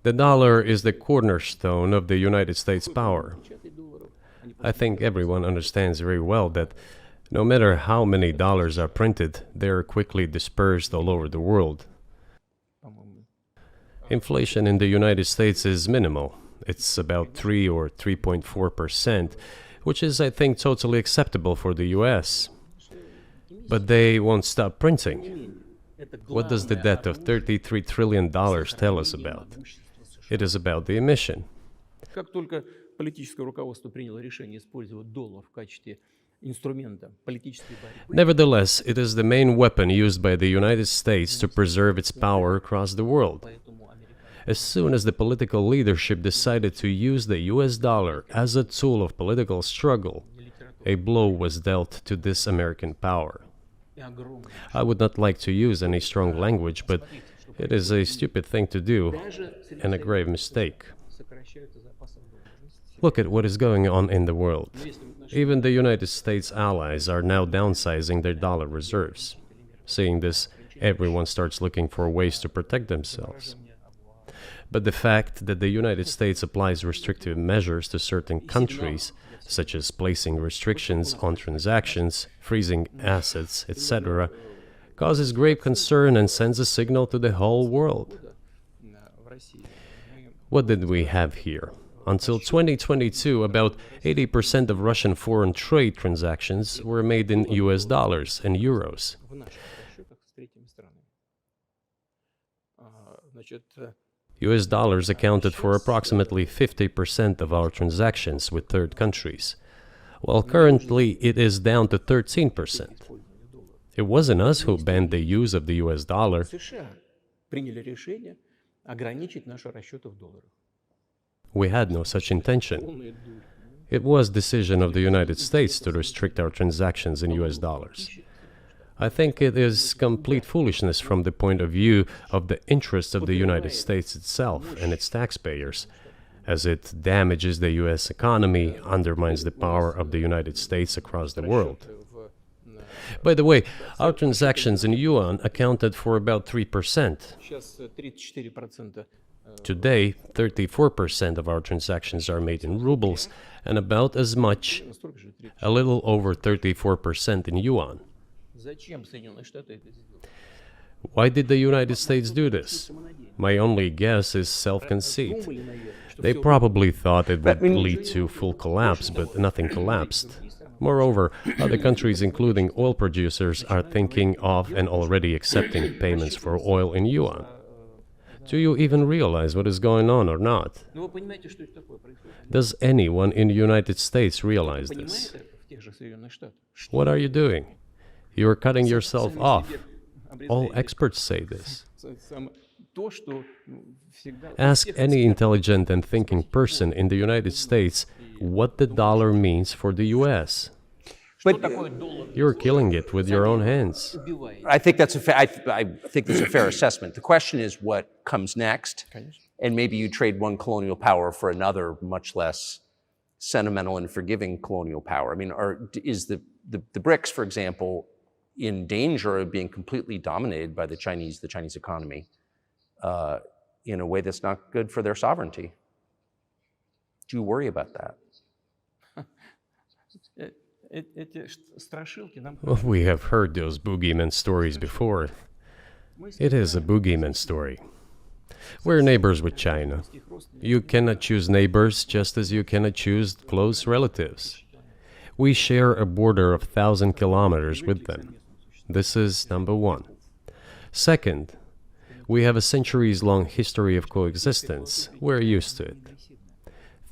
The dollar is the cornerstone of the United States power. I think everyone understands very well that no matter how many dollars are printed, they are quickly dispersed all over the world. Inflation in the United States is minimal. It's about 3 or 3.4%, which is, I think, totally acceptable for the US. But they won't stop printing. What does the debt of $33 trillion tell us about? It is about the emission. Nevertheless, it is the main weapon used by the United States to preserve its power across the world. As soon as the political leadership decided to use the US dollar as a tool of political struggle, a blow was dealt to this American power. I would not like to use any strong language, but it is a stupid thing to do and a grave mistake. Look at what is going on in the world. Even the United States allies are now downsizing their dollar reserves. Seeing this, everyone starts looking for ways to protect themselves. But the fact that the United States applies restrictive measures to certain countries, such as placing restrictions on transactions, freezing assets, etc., causes grave concern and sends a signal to the whole world. What did we have here? Until 2022, about 80% of Russian foreign trade transactions were made in US dollars and euros. US dollars accounted for approximately 50% of our transactions with third countries, while currently it is down to 13%. It wasn't us who banned the use of the US dollar. We had no such intention. It was decision of the United States to restrict our transactions in US dollars. I think it is complete foolishness from the point of view of the interests of the United States itself and its taxpayers, as it damages the US economy, undermines the power of the United States across the world. By the way, our transactions in yuan accounted for about 3%. Today, 34% of our transactions are made in rubles and about as much, a little over 34% in yuan. Why did the United States do this? My only guess is self-conceit. They probably thought it would lead to full collapse, but nothing collapsed. Moreover, other countries, including oil producers, are thinking of and already accepting payments for oil in yuan. Do you even realize what is going on or not? Does anyone in the United States realize this? What are you doing? You are cutting yourself off. All experts say this. Ask any intelligent and thinking person in the United States what the dollar means for the US. But You're killing it with your own hands. I think that's I think that's a fair assessment. The question is what comes next, and maybe you trade one colonial power for another, much less sentimental and forgiving colonial power. I mean, is the BRICS, for example, in danger of being completely dominated by the Chinese economy in a way that's not good for their sovereignty? Do you worry about that? Well, we have heard those boogeyman stories before. It is a boogeyman story. We're neighbors with China. You cannot choose neighbors just as you cannot choose close relatives. We share a border of 1,000 kilometers with them. This is number one. Second, we have a centuries-long history of coexistence. We're used to it.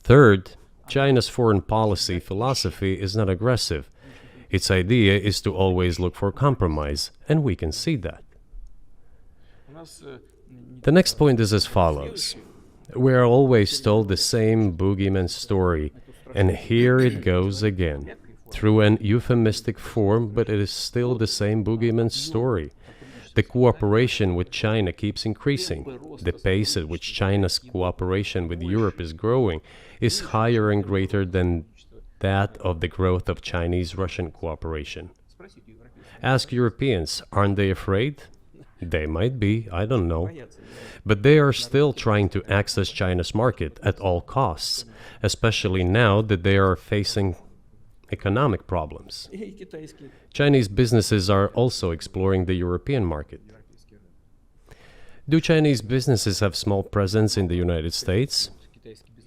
Third, China's foreign policy philosophy is not aggressive. Its idea is to always look for compromise, and we can see that. The next point is as follows. We are always told the same boogeyman story, and here it goes again. Through an euphemistic form, but it is still the same boogeyman story. The cooperation with China keeps increasing. The pace at which China's cooperation with Europe is growing is higher and greater than that of the growth of Chinese-Russian cooperation. Ask Europeans, aren't they afraid? They might be, I don't know. But they are still trying to access China's market at all costs, especially now that they are facing economic problems. Chinese businesses are also exploring the European market. Do Chinese businesses have small presence in the United States?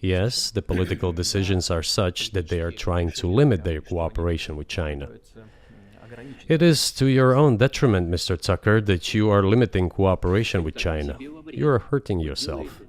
Yes, the political decisions are such that they are trying to limit their cooperation with China. It is to your own detriment, Mr. Tucker, that you are limiting cooperation with China. You are hurting yourself.